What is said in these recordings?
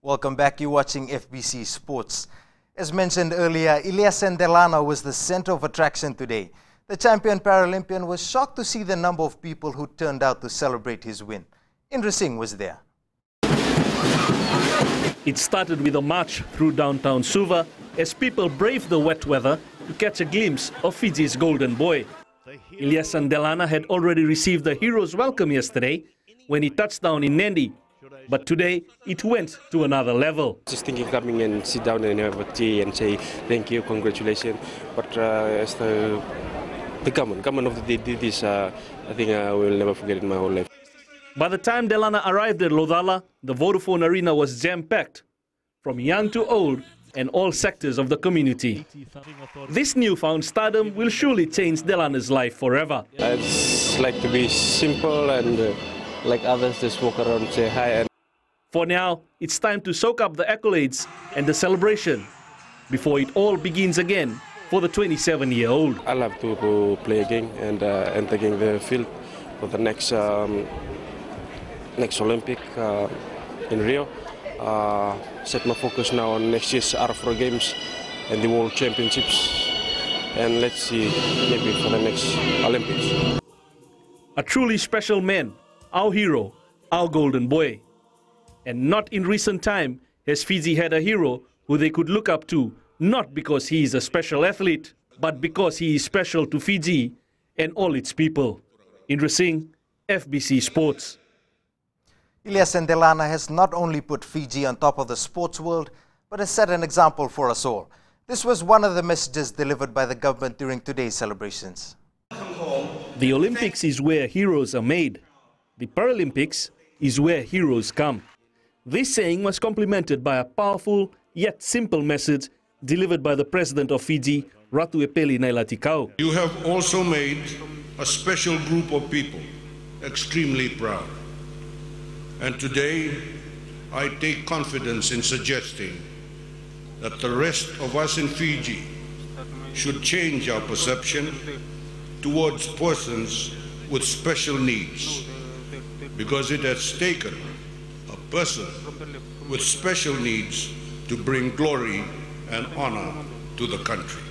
Welcome back. You're watching FBC Sports. As mentioned earlier, Ilyas Delana was the center of attraction today. The champion Paralympian was shocked to see the number of people who turned out to celebrate his win. Indra Singh was there. It started with a march through downtown Suva as people braved the wet weather to catch a glimpse of Fiji's golden boy. Ilyas Delana had already received the hero's welcome yesterday when he touched down in Nandi. But today, it went to another level. Just thinking coming and sit down and have a tea and say thank you, congratulations. But as the government of the day did this, I think I will never forget it in my whole life. By the time Delana arrived at Lodala, the Vodafone Arena was jam-packed, from young to old and all sectors of the community. This newfound stardom will surely change Delana's life forever. I just like to be simple and like others, just walk around, say hi. For now, it's time to soak up the accolades and the celebration before it all begins again for the 27-year-old. I love to play again and enter again the field for the next Olympic in Rio. Set my focus now on next year's Afro Games and the World Championships. And let's see, maybe for the next Olympics. A truly special man, our hero, our golden boy. And not in recent time has Fiji had a hero who they could look up to, not because he is a special athlete, but because he is special to Fiji and all its people. Indra Singh, FBC Sports. Ilyas Delana has not only put Fiji on top of the sports world, but has set an example for us all. This was one of the messages delivered by the government during today's celebrations. The Olympics is where heroes are made. The Paralympics is where heroes come. This saying was complemented by a powerful yet simple message delivered by the President of Fiji, Ratu Epeli Nailatikau. You have also made a special group of people extremely proud. And today, I take confidence in suggesting that the rest of us in Fiji should change our perception towards persons with special needs, because it has taken a person with special needs to bring glory and honor to the country.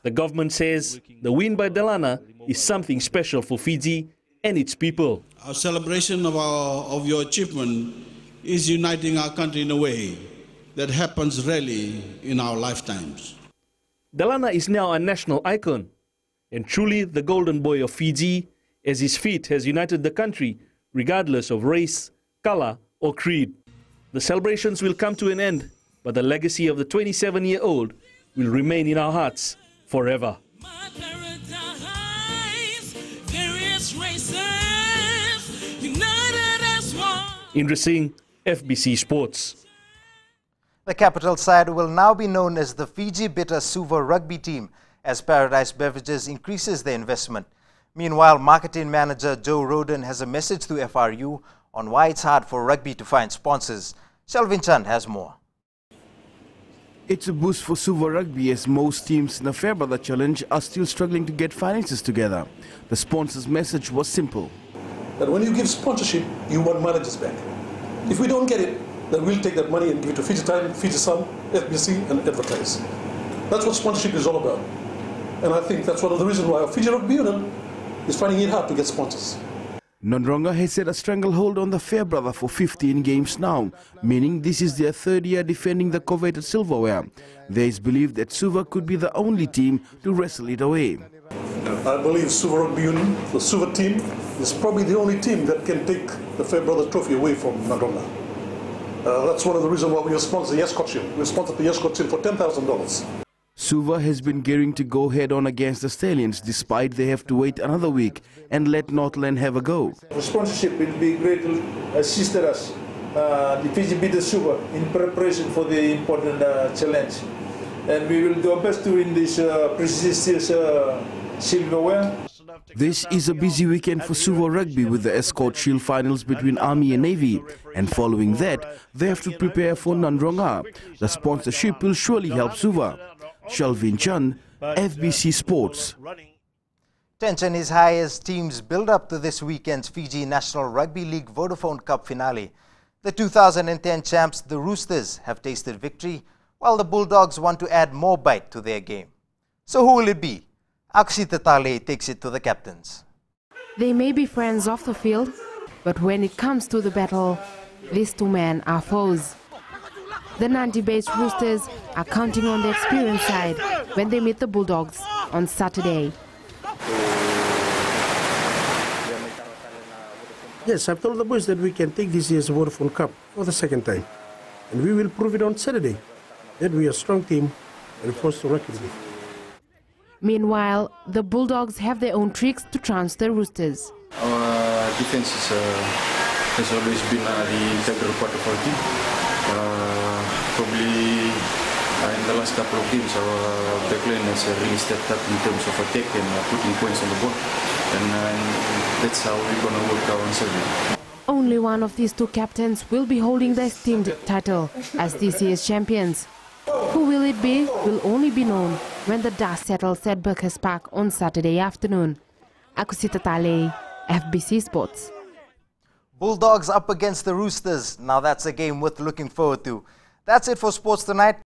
The government says the win by Delana is something special for Fiji and its people. Our celebration of your achievement is uniting our country in a way that happens rarely in our lifetimes. Delana is now a national icon and truly the golden boy of Fiji, as his feat has united the country regardless of race, color or creed. The celebrations will come to an end, but the legacy of the 27-year-old will remain in our hearts forever. Indra Singh, FBC Sports. The capital side will now be known as the Fiji Bitter Suva rugby team as Paradise Beverages increases their investment. Meanwhile, marketing manager Joe Roden has a message to FRU on why it's hard for rugby to find sponsors. Shelvin Chand has more. It's a boost for Suva Rugby as most teams in the Fairbrother Challenge are still struggling to get finances together. The sponsor's message was simple. That when you give sponsorship, you want managers back. If we don't get it, then we'll take that money and give it to Fiji Time, Fiji Sun, FBC and advertise. That's what sponsorship is all about. And I think that's one of the reasons why Fiji Rugby Union is finding it hard to get sponsors. Nandronga has set a stranglehold on the Fairbrother for 15 games now, meaning this is their third year defending the coveted silverware. There is belief that Suva could be the only team to wrestle it away. I believe Suva Rugby Union, the Suva team, is probably the only team that can take the Fairbrother trophy away from Nandronga. That's one of the reasons why we have sponsored the Escort team. We sponsored the Escort team for $10,000. Suva has been gearing to go head-on against the Stallions despite they have to wait another week and let Northland have a go. The sponsorship will be great to assist us, the Fiji Bitter Suva, in preparation for the important challenge. And we will do our best to win this prestigious silverware. This is a busy weekend for Suva Rugby with the Escort Shield finals between Army and Navy, and following that, they have to prepare for Nandronga. The sponsorship will surely help Suva. Shelvin Chand, FBC Sports. Tension is high as teams build up to this weekend's Fiji National Rugby League Vodafone Cup finale. The 2010 champs, the Roosters, have tasted victory, while the Bulldogs want to add more bite to their game. So who will it be? Aksita Tale takes it to the captains. They may be friends off the field, but when it comes to the battle, these two men are foes. The Nandi-based Roosters are counting on the experienced side when they meet the Bulldogs on Saturday. Yes, I've told the boys that we can take this year's Vodafone Cup for the second time. And we will prove it on Saturday, that we are a strong team and force to reckon with. Meanwhile, the Bulldogs have their own tricks to trounce the Roosters. Our defense has always been the integral part of our team. Probably in the last couple of games, our backline has really stepped up in terms of attack and putting points on the board. And that's how we're going to work out on Saturday. Only one of these two captains will be holding the esteemed title as this year's champions. Who will it be will only be known when the dust settles at Burkhurst Park on Saturday afternoon. Akusita Tale, FBC Sports. Bulldogs up against the Roosters. Now that's a game worth looking forward to. That's it for Sports Tonight.